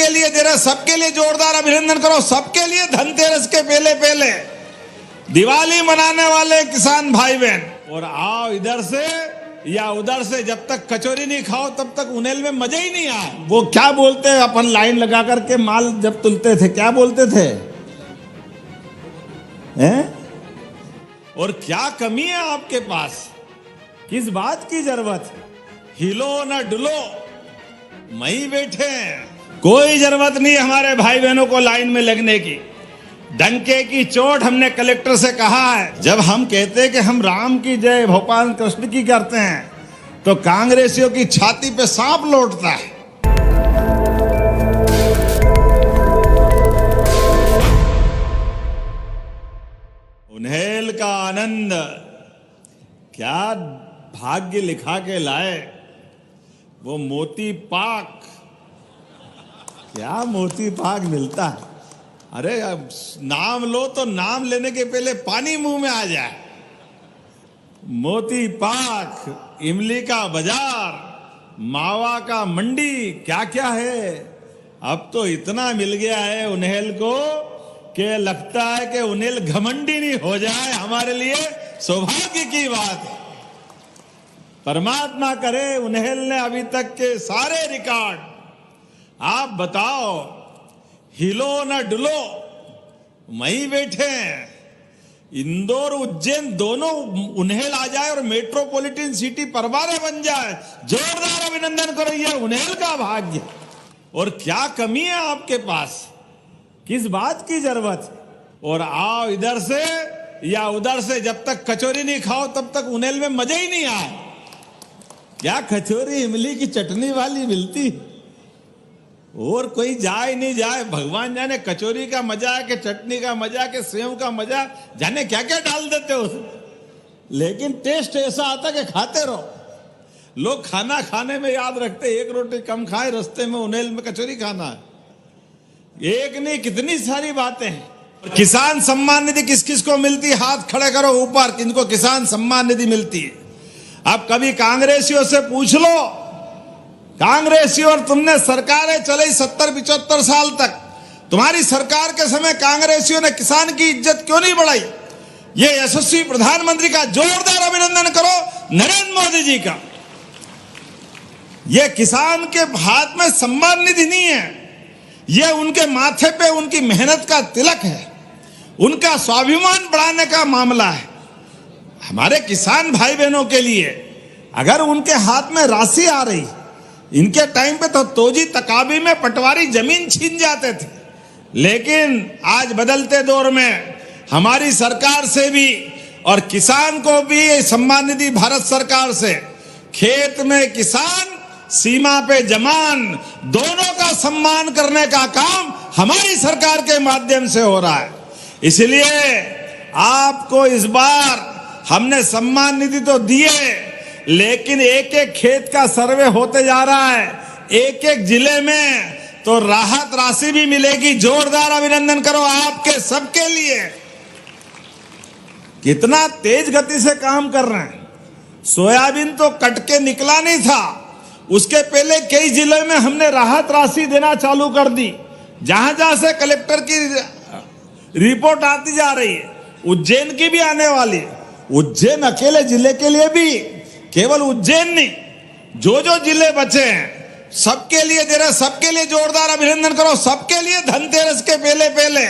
सबके लिए दे रहे, सबके लिए जोरदार अभिनंदन करो। सबके लिए धनतेरस के पहले पहले दिवाली मनाने वाले किसान भाई बहन, और आओ इधर से या उधर से, जब तक कचौरी नहीं खाओ तब तक उनेल में मजा ही नहीं आया। वो क्या बोलते हैं, अपन लाइन लगा करके माल जब तुलते थे क्या बोलते थे, हैं? और क्या कमी है आपके पास, किस बात की जरूरत, हिलो ना डुलो, वहीं बैठे हैं। कोई जरूरत नहीं हमारे भाई बहनों को लाइन में लगने की। डंके की चोट हमने कलेक्टर से कहा है। जब हम कहते हैं कि हम राम की जय भगवान कृष्ण की करते हैं तो कांग्रेसियों की छाती पे सांप लौटता है। उन्हेल का आनंद क्या भाग्य लिखा के लाए, वो मोती पाक, क्या मोती पाक मिलता है। अरे अब नाम लो तो नाम लेने के पहले पानी मुंह में आ जाए। मोती पाक, इमली का बाजार, मावा का मंडी, क्या क्या है। अब तो इतना मिल गया है उन्हेल को कि लगता है कि उन्हेल घमंडी नहीं हो जाए, हमारे लिए सौभाग्य की बात है। परमात्मा करे उन्हेल ने अभी तक के सारे रिकॉर्ड, आप बताओ, हिलो ना डुलो, वहीं बैठे हैं। इंदौर उज्जैन दोनों उन्हेल आ जाए और मेट्रोपॉलिटन सिटी परवाने बन जाए, जोरदार अभिनंदन करो, ये उन्हेल का भाग्य। और क्या कमी है आपके पास, किस बात की जरूरत, और आओ इधर से या उधर से, जब तक कचौरी नहीं खाओ तब तक उन्हेल में मजा ही नहीं आए। क्या कचौरी इमली की चटनी वाली मिलती, और कोई जाए नहीं जाए, भगवान जाने कचौरी का मजा है कि चटनी का मजा कि सेव का मजा, जाने क्या क्या डाल देते हो उसमें, लेकिन टेस्ट ऐसा आता कि खाते रहो। लोग खाना खाने में याद रखते, एक रोटी कम खाए, रास्ते में उन्हेल में कचौरी खाना है। एक नहीं कितनी सारी बातें हैं। किसान सम्मान निधि किस किस को मिलती है, हाथ खड़े करो ऊपर, किनको किसान सम्मान निधि मिलती है। अब कभी कांग्रेसियों से पूछ लो, कांग्रेसियों और तुमने सरकारें चलाई 70-75 साल तक, तुम्हारी सरकार के समय कांग्रेसियों ने किसान की इज्जत क्यों नहीं बढ़ाई। ये यशस्वी प्रधानमंत्री का जोरदार अभिनंदन करो, नरेंद्र मोदी जी का। ये किसान के हाथ में सम्मान निधि नहीं है, ये उनके माथे पे उनकी मेहनत का तिलक है, उनका स्वाभिमान बढ़ाने का मामला है। हमारे किसान भाई बहनों के लिए अगर उनके हाथ में राशि आ रही, इनके टाइम पे तो तोजी तकाबी में पटवारी जमीन छीन जाते थे, लेकिन आज बदलते दौर में हमारी सरकार से भी और किसान को भी सम्मान निधि भारत सरकार से, खेत में किसान सीमा पे जवान, दोनों का सम्मान करने का काम हमारी सरकार के माध्यम से हो रहा है। इसलिए आपको इस बार हमने सम्मान निधि तो दिए, लेकिन एक एक खेत का सर्वे होते जा रहा है, एक एक जिले में तो राहत राशि भी मिलेगी। जोरदार अभिनंदन करो आपके सबके लिए। कितना तेज गति से काम कर रहे हैं। सोयाबीन तो कट के निकला नहीं था, उसके पहले कई जिलों में हमने राहत राशि देना चालू कर दी। जहां जहां से कलेक्टर की रिपोर्ट आती जा रही है, उज्जैन की भी आने वाली है। उज्जैन अकेले जिले के लिए भी, केवल उज्जैन नहीं, जो जो जिले बचे हैं सबके लिए दे रहे, सबके लिए जोरदार अभिनंदन करो। सबके लिए धनतेरस के पहले पहले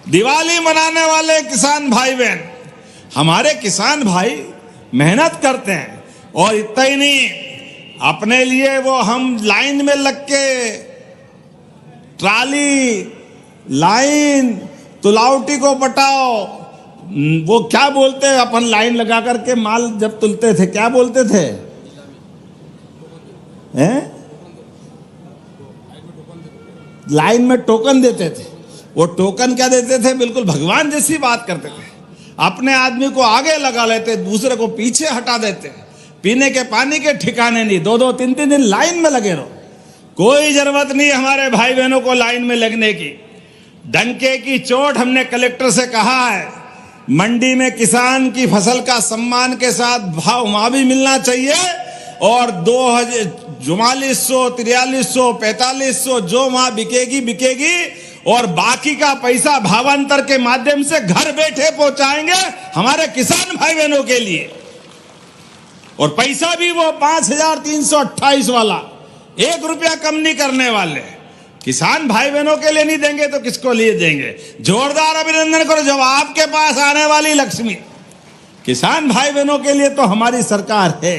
दिवाली मनाने वाले किसान भाई बहन, हमारे किसान भाई मेहनत करते हैं। और इतना ही नहीं, अपने लिए वो हम लाइन में लग के ट्राली, लाइन, तुलावटी को पटाओ, वो क्या बोलते हैं, अपन लाइन लगा करके माल जब तुलते थे क्या बोलते थे, हैं? लाइन में टोकन देते थे। वो टोकन क्या देते थे, बिल्कुल भगवान जैसी बात करते थे। अपने आदमी को आगे लगा लेते, दूसरे को पीछे हटा देते। पीने के पानी के ठिकाने नहीं, 2-2, 3-3 दिन लाइन में लगे रहो। कोई जरूरत नहीं हमारे भाई बहनों को लाइन में लगने की। डंके की चोट हमने कलेक्टर से कहा है, मंडी में किसान की फसल का सम्मान के साथ भाव वहां भी मिलना चाहिए। और 4400, 4300, 4500 जो वहां बिकेगी और बाकी का पैसा भावांतर के माध्यम से घर बैठे पहुंचाएंगे हमारे किसान भाई बहनों के लिए। और पैसा भी वो 5328 वाला, 1 रुपया कम नहीं करने वाले। किसान भाई बहनों के लिए नहीं देंगे तो किसको लिए देंगे? जोरदार अभिनंदन करो जब आपके पास आने वाली लक्ष्मी किसान भाई बहनों के लिए तो हमारी सरकार है,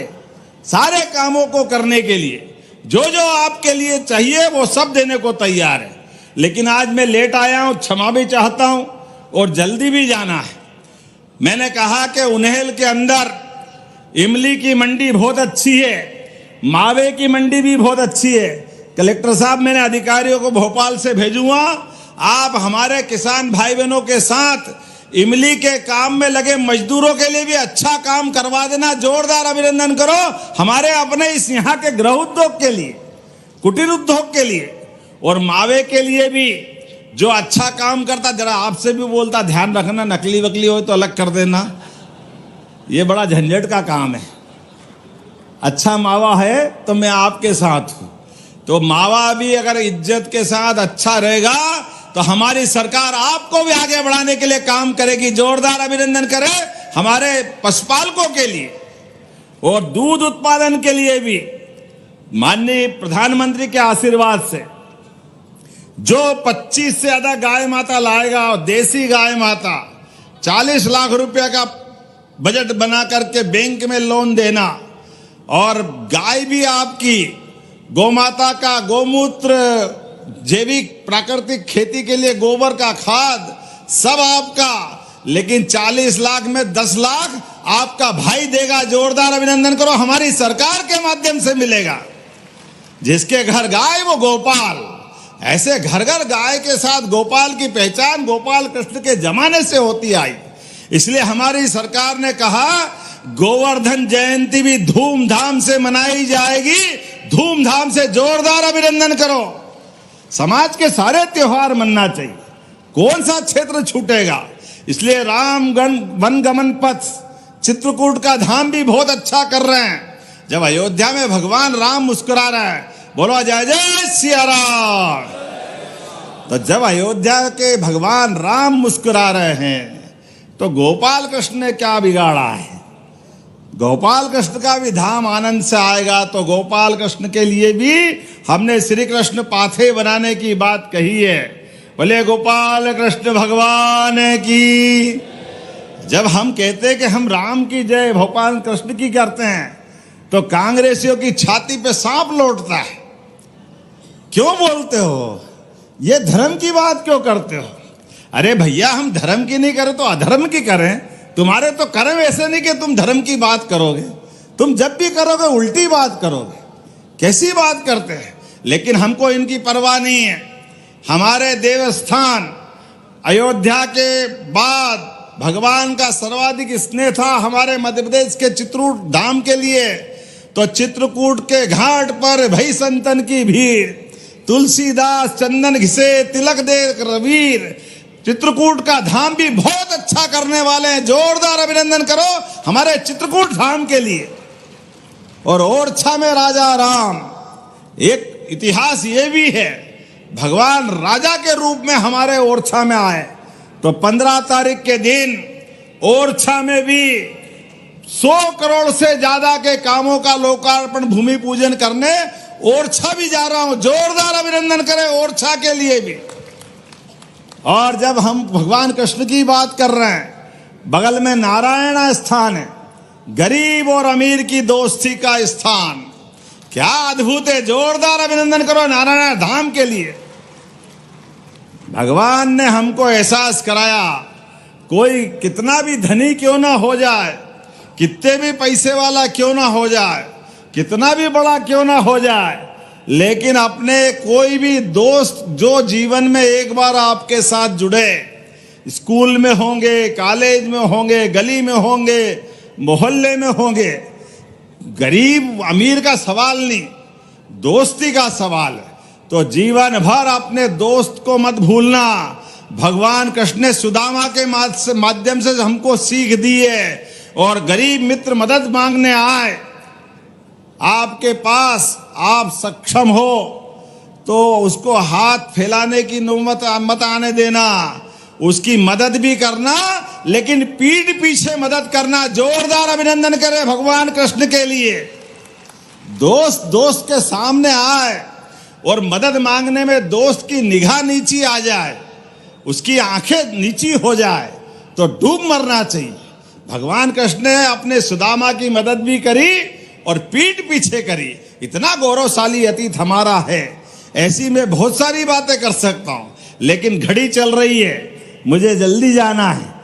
सारे कामों को करने के लिए जो जो आपके लिए चाहिए वो सब देने को तैयार है। लेकिन आज मैं लेट आया हूं, क्षमा भी चाहता हूं और जल्दी भी जाना है। मैंने कहा कि उन्हेल के अंदर इमली की मंडी बहुत अच्छी है, मावे की मंडी भी बहुत अच्छी है। कलेक्टर साहब, मैंने अधिकारियों को भोपाल से भेजूंगा, आप हमारे किसान भाई बहनों के साथ इमली के काम में लगे मजदूरों के लिए भी अच्छा काम करवा देना। जोरदार अभिनंदन करो हमारे अपने इस यहाँ के गृह उद्योग के लिए, कुटीर उद्योग के लिए और मावे के लिए भी जो अच्छा काम करता। जरा आपसे भी बोलता, ध्यान रखना, नकली वकली हो तो अलग कर देना, ये बड़ा झंझट का काम है। अच्छा मावा है तो मैं आपके साथ हूं, तो मावा भी अगर इज्जत के साथ अच्छा रहेगा तो हमारी सरकार आपको भी आगे बढ़ाने के लिए काम करेगी। जोरदार अभिनंदन करें हमारे पशुपालकों के लिए और दूध उत्पादन के लिए भी। माननीय प्रधानमंत्री के आशीर्वाद से जो 25 से ज्यादा गाय माता लाएगा और देसी गाय माता 40 लाख रुपया का बजट बना करके बैंक में लोन देना और गाय भी आपकी गौमाता का गोमूत्र, जैविक प्राकृतिक खेती के लिए गोबर का खाद सब आपका, लेकिन 40 लाख में 10 लाख आपका भाई देगा। जोरदार अभिनंदन करो, हमारी सरकार के माध्यम से मिलेगा। जिसके घर गाय वो गोपाल। ऐसे घर घर गाय के साथ गोपाल की पहचान गोपाल कृष्ण के जमाने से होती आई। इसलिए हमारी सरकार ने कहा गोवर्धन जयंती भी धूमधाम से मनाई जाएगी, धूमधाम से। जोरदार अभिनंदन करो। समाज के सारे त्योहार मनना चाहिए, कौन सा क्षेत्र छूटेगा। इसलिए रामगण वनगमन पथ चित्रकूट का धाम भी बहुत अच्छा कर रहे हैं। जब अयोध्या में भगवान राम मुस्कुरा रहे हैं, बोलो जय जय सिया राम। तो जब अयोध्या के भगवान राम मुस्कुरा रहे हैं तो गोपाल कृष्ण ने क्या बिगाड़ा है? गोपाल कृष्ण का भी धाम आनंद से आएगा। तो गोपाल कृष्ण के लिए भी हमने श्री कृष्ण पाथे बनाने की बात कही है। बोले गोपाल कृष्ण भगवान की। जब हम कहते हैं कि हम राम की जय भगवान कृष्ण की करते हैं तो कांग्रेसियों की छाती पे सांप लौटता है। क्यों बोलते हो? ये धर्म की बात क्यों करते हो? अरे भैया, हम धर्म की नहीं करें तो अधर्म की करें। तुम्हारे तो कर्म ऐसे नहीं कि तुम धर्म की बात करोगे, तुम जब भी करोगे उल्टी बात करोगे। कैसी बात करते हैं? लेकिन हमको इनकी परवाह नहीं है। हमारे देवस्थान अयोध्या के बाद भगवान का सर्वाधिक स्नेह था हमारे मध्य प्रदेश के चित्रकूट धाम के लिए। तो चित्रकूट के घाट पर भई संतन की भीड़, तुलसीदास चंदन घिसे तिलक दे रवीर। चित्रकूट का धाम भी बहुत अच्छा करने वाले हैं। जोरदार अभिनंदन करो हमारे चित्रकूट धाम के लिए। और ओरछा में राजा राम, एक इतिहास ये भी है, भगवान राजा के रूप में हमारे ओरछा में आए। तो 15 तारीख के दिन ओरछा में भी 100 करोड़ से ज्यादा के कामों का लोकार्पण भूमि पूजन करने ओरछा भी जा रहा हूं। जोरदार अभिनंदन करें ओरछा के लिए भी। और जब हम भगवान कृष्ण की बात कर रहे हैं, बगल में नारायण स्थान है, गरीब और अमीर की दोस्ती का स्थान। क्या अद्भुत है। जोरदार अभिनंदन करो नारायण धाम के लिए। भगवान ने हमको एहसास कराया, कोई कितना भी धनी क्यों ना हो जाए, कितने भी पैसे वाला क्यों ना हो जाए, कितना भी बड़ा क्यों ना हो जाए, लेकिन अपने कोई भी दोस्त जो जीवन में एक बार आपके साथ जुड़े, स्कूल में होंगे, कॉलेज में होंगे, गली में होंगे, मोहल्ले में होंगे, गरीब अमीर का सवाल नहीं, दोस्ती का सवाल है। तो जीवन भर अपने दोस्त को मत भूलना। भगवान कृष्ण ने सुदामा के माध्यम से हमको सीख दी है। और गरीब मित्र मदद मांगने आए आपके पास आप सक्षम हो तो उसको हाथ फैलाने की नौबत मत आने देना, उसकी मदद भी करना, लेकिन पीठ पीछे मदद करना। जोरदार अभिनंदन करें भगवान कृष्ण के लिए। दोस्त दोस्त के सामने आए और मदद मांगने में दोस्त की निगाह नीची आ जाए, उसकी आंखें नीची हो जाए तो डूब मरना चाहिए। भगवान कृष्ण ने अपने सुदामा की मदद भी करी और पीठ पीछे करी। इतना गौरवशाली अतीत हमारा है। ऐसी मैं बहुत सारी बातें कर सकता हूं, लेकिन घड़ी चल रही है, मुझे जल्दी जाना है।